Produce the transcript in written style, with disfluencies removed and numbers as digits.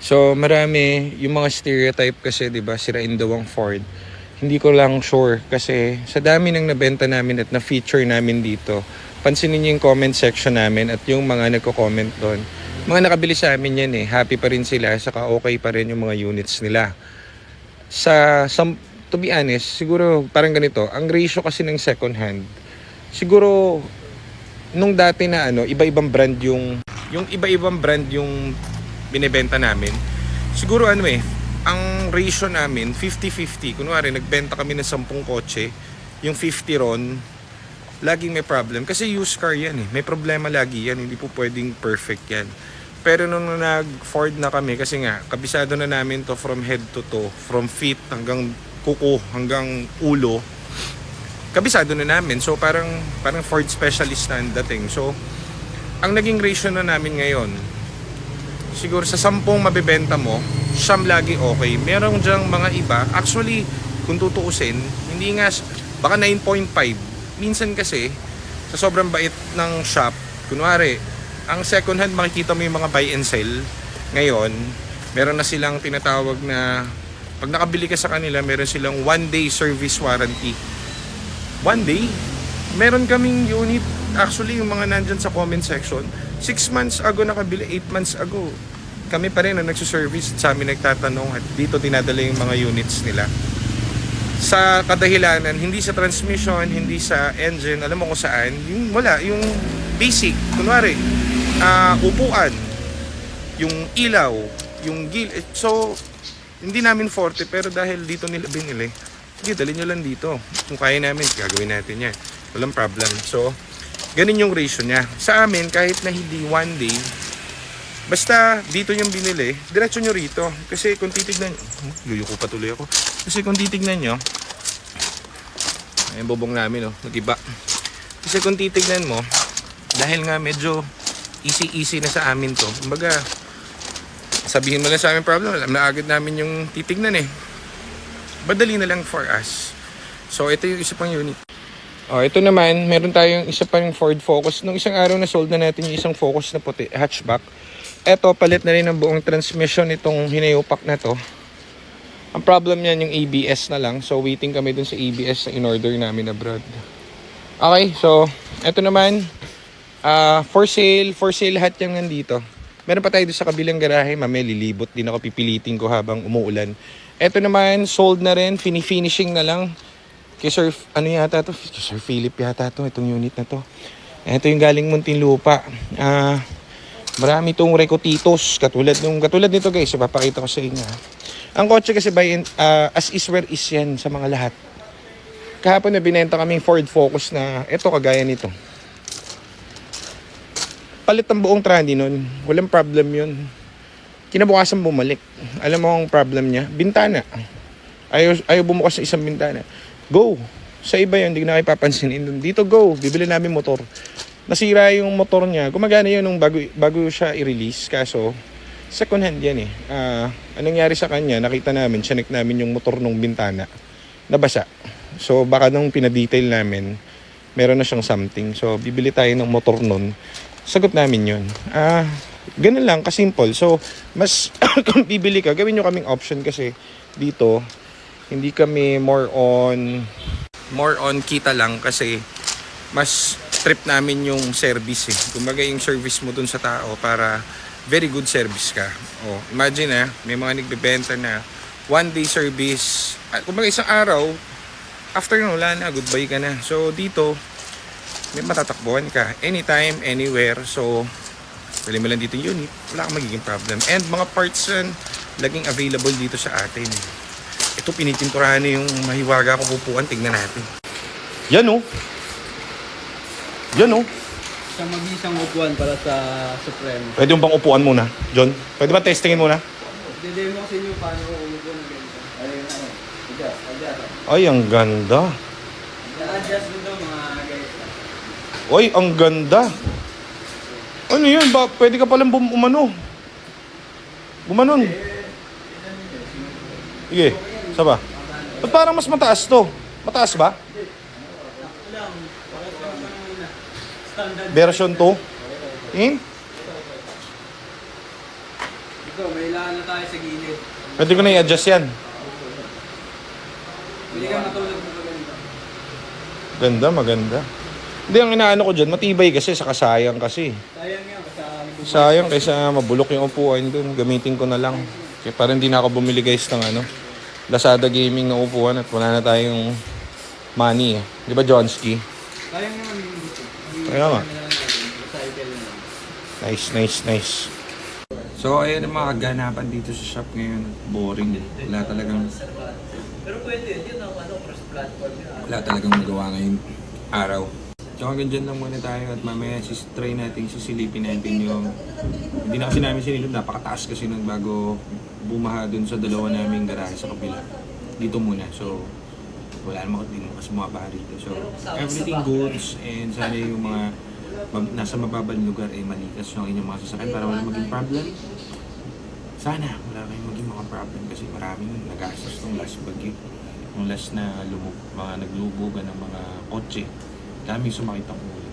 So marami yung mga stereotype kasi, 'di ba, sirain daw ang Ford. Hindi ko lang sure kasi sa dami ng nabenta namin at na-feature namin dito. Pansinin niyo yung comment section namin at yung mga nagko-comment doon. Mga nakabili sa amin yan eh. Happy pa rin sila, saka okay pa rin yung mga units nila. To be honest, siguro parang ganito, ang ratio kasi ng second hand, siguro nung dati na iba-ibang brand yung iba-ibang brand yung binebenta namin. Siguro ang ratio namin 50-50. Kunwari nagbenta kami ng 10 kotse, yung 50 ron laging may problem kasi used car yan eh. May problema lagi yan, hindi po pwedeng perfect yan. Pero nung nag-Ford na kami, kasi nga kabisado na namin to from head to toe, from feet hanggang kuko hanggang ulo, kabisado na namin. So parang Ford specialist na ang dating. So ang naging ratio na namin ngayon, siguro sa 10 mabebenta mo, siyam lagi okay. Meron dyang mga iba, actually kung tutuusin, hindi nga, baka 9.5. Minsan kasi sa sobrang bait ng shop, kunwari ang second hand, makikita mo yung mga buy and sell ngayon, meron na silang tinatawag na pag nakabili ka sa kanila, meron silang 1 day service warranty. 1 day? Meron kaming unit, actually yung mga nandyan sa comment section, 6 months ago nakabili, 8 months ago. Kami pa rin ang nagsuservice, sa amin nagtatanong at dito dinadala yung mga units nila. Sa kadahilanan, hindi sa transmission, hindi sa engine, alam mo kung saan, yung basic, kunwari, upuan, yung ilaw, yung so, hindi namin forte, pero dahil dito nila binili, sige, dalhin nyo lang dito. Kung kaya namin, gagawin natin yan. Walang problem. So, ganun yung ratio niya. Sa amin, kahit na hindi 1 day, basta dito yung binili, diretso nyo rito. Kasi kung titignan nyo, yuyuko pa tuloy ako. Kasi kung titignan nyo, ayun bubong namin, nag-iba. Kasi kung titignan mo, dahil nga medyo easy na sa amin to, kumbaga, sabihin mo lang sa amin problem, alam na agad namin yung titignan eh. Madali na lang for us. So, ito yung isa pang unit. Ito naman, meron tayong isa pang Ford Focus. Nung isang araw na sold na natin yung isang Focus na puti, hatchback. Ito, palit na rin ang buong transmission itong hinayupak na to. Ang problem niyan yung ABS na lang. So, waiting kami dun sa ABS na in-order namin abroad. Okay, so, ito naman, for sale lahat yung nandito. Meron pa tayo doon sa kabilang garahe, mamaya lilibot din ako, pipilitin ko habang umuulan. Ito naman, sold na rin, finishing na lang. Kay Sir, yata to? Sir Philip yata to, itong unit na to. Ito yung galing Muntinlupa. Marami itong Recotitos, katulad nito guys, papakita ko sa inyo. Ang kotse kasi as is where is yan sa mga lahat. Kahapon na binenta kaming Ford Focus na, ito kagaya nito. Palit ang buong trani nun, walang problem yun. Kinabukasan bumalik. Alam mo ang problem niya? Bintana. Ayaw bumukas ng isang bintana. Go! Sa iba yun, hindi na kayo papansinin. Dito go, bibili namin motor. Nasira yung motor niya. Gumagana yun nung bago siya i-release. Kaso, second hand yan eh. Anong nangyari sa kanya, nakita namin, chinek namin yung motor nung bintana. Nabasa. So, baka nung pinadetail namin, meron na siyang something. So, bibili tayo ng motor nun. Sagot namin yun. Ganun lang, kasimple. So, mas kung bibili ka, gawin nyo kaming option kasi dito, hindi kami more on kita lang kasi mas trip namin yung service eh. Kumbaga yung service mo dun sa tao para very good service ka. Imagine may mga nagbebenta na 1 day service. Kumbaga isang araw, after wala na, goodbye ka na. So dito, may matatakbuhan ka anytime, anywhere. So, pili mo lang dito yung unit, wala kang magiging problem. And mga parts laging available dito sa atin. Ito, pinitinturahan na yung mahiwaga kong upuan. Tignan natin. Yan Isang mag-isang upuan para sa Supremo. Pwede yung bang upuan muna, John? Pwede ba testingin muna? Dede mo sa inyo paano umupo na ganito. Adjust. Ay, ang ganda. Adjust mo daw mga guys. Oy, ang ganda. Ano yun? Pwede ka palang gumanon. Sige, saba. Ba't parang mas mataas to? Mataas ba? Version 2? Ito, may Unahan na tayo sa gilid. Pwede ko na i-adjust yan. Hindi ka matulog mo pa ganito. Ganda, maganda. Hindi, ang inaano ko dyan, matibay kasi, saka sayang kasi. Sayang yan. Sayang kaysa mabulok yung upuan dun. Gamitin ko na lang. Kaya parang hindi na ako bumili guys ng ano, Lazada Gaming na upuan at wala na tayong money eh. Di ba, Johnski? Sayang naman yung dito. Kaya nga. Recycle na lang. Nice, nice, nice. So, ayan ang mga kaganapan dito sa shop ngayon. Boring. Wala talagang... Pero pwede, yun ang cross-platform yun. Wala talagang magawa ngayong araw. So hanggang dyan lang muna tayo at mamaya try natin sisilipin natin yung... Hindi na kasi namin sinilip, napakataas kasi nung bago bumaha dun sa dalawa naming garahe sa kapila. Dito muna, so wala naman din kasi bumabaha rito. So everything goods and sana yung mga nasa mababang lugar ay malikas yung inyong mga sasakyan para wala maging problem. Sana wala kayong maging mga problem kasi maraming nagastos nung last bagyo. Nung last na mga naglubugan ng mga kotse. Daming sumakit ang ulo.